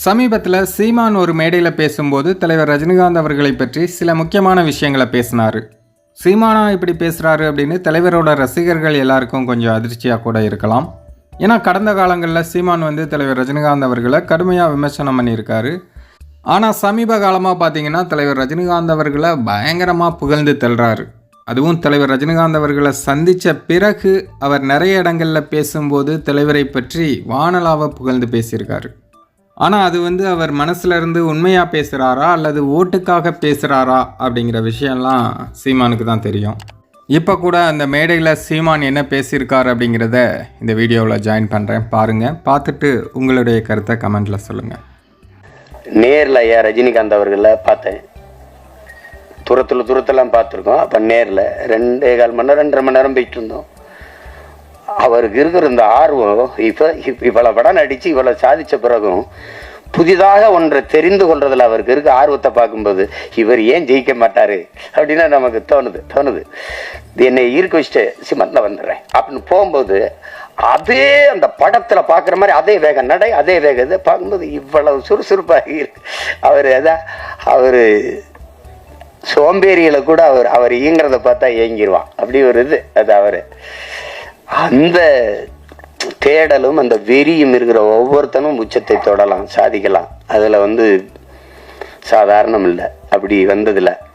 சமீபத்தில் சீமான் ஒரு மேடையில் பேசும்போது தலைவர் ரஜினிகாந்த் அவர்களை பற்றி சில முக்கியமான விஷயங்களை பேசினார். சீமானா இப்படி பேசுகிறாரு அப்படின்னு தலைவரோட ரசிகர்கள் எல்லாருக்கும் கொஞ்சம் அதிர்ச்சியாக கூட இருக்கலாம். ஏன்னா கடந்த காலங்களில் சீமான் தலைவர் ரஜினிகாந்த் அவர்களை கடுமையாக விமர்சனம் பண்ணியிருக்காரு. ஆனால் சமீப காலமாக பார்த்தீங்கன்னா தலைவர் ரஜினிகாந்த் அவர்களை பயங்கரமாக புகழ்ந்து தள்ளுறாரு. அதுவும் தலைவர் ரஜினிகாந்த் அவர்களை சந்தித்த பிறகு அவர் நிறைய இடங்களில் பேசும்போது தலைவரை பற்றி வானலாவை புகழ்ந்து பேசியிருக்காரு. ஆனால் அது அவர் மனசுல இருந்து உண்மையாக பேசுகிறாரா அல்லது ஓட்டுக்காக பேசுகிறாரா அப்படிங்கிற விஷயம்லாம் சீமானுக்கு தான் தெரியும். இப்போ கூட அந்த மேடையில் சீமான் என்ன பேசியிருக்கார் அப்படிங்கிறத இந்த வீடியோவில் ஜாயின் பண்ணுறேன். பாருங்கள், பார்த்துட்டு உங்களுடைய கருத்தை கமெண்டில் சொல்லுங்கள். நேரில் ஐயா ரஜினிகாந்த் அவர்களை பார்த்தேன். தூரத்தெல்லாம் பார்த்துருக்கோம். அப்போ நேரில் 2.25 மணி நேரம் 2.5 மணி நேரம் போயிட்டு இருந்தோம். அவருக்கு இருக்கிற இந்த ஆர்வம் இவ்வளோ படம் நடித்து இவ்வளோ சாதித்த பிறகும் புதிதாக ஒன்றை தெரிந்து கொள்றதுல அவருக்கு இருக்க ஆர்வத்தை பார்க்கும்போது இவர் ஏன் ஜெயிக்க மாட்டார் அப்படின்னா நமக்கு தோணுது. என்னை ஈர்க்க வச்சுட்டு சிமந்தில் வந்துடுறேன் அப்படின்னு போகும்போது அதே அந்த படத்தில் பார்க்குற மாதிரி அதே வேகம் நடை, அதே வேகம் இதை பார்க்கும்போது இவ்வளவு சுறுசுறுப்பாக இருக்கு. அவர் சோம்பேறிகளை கூட அவர் இயங்குறத பார்த்தா இயங்கிடுவான். அப்படி ஒரு இது அது அவர் அந்த தேடலும் அந்த வெறியும் இருக்கிற ஒவ்வொருத்தனும் உச்சத்தை தொடலாம், சாதிக்கலாம். அதில் சாதாரணம் இல்லை. அப்படி வந்ததில்லை.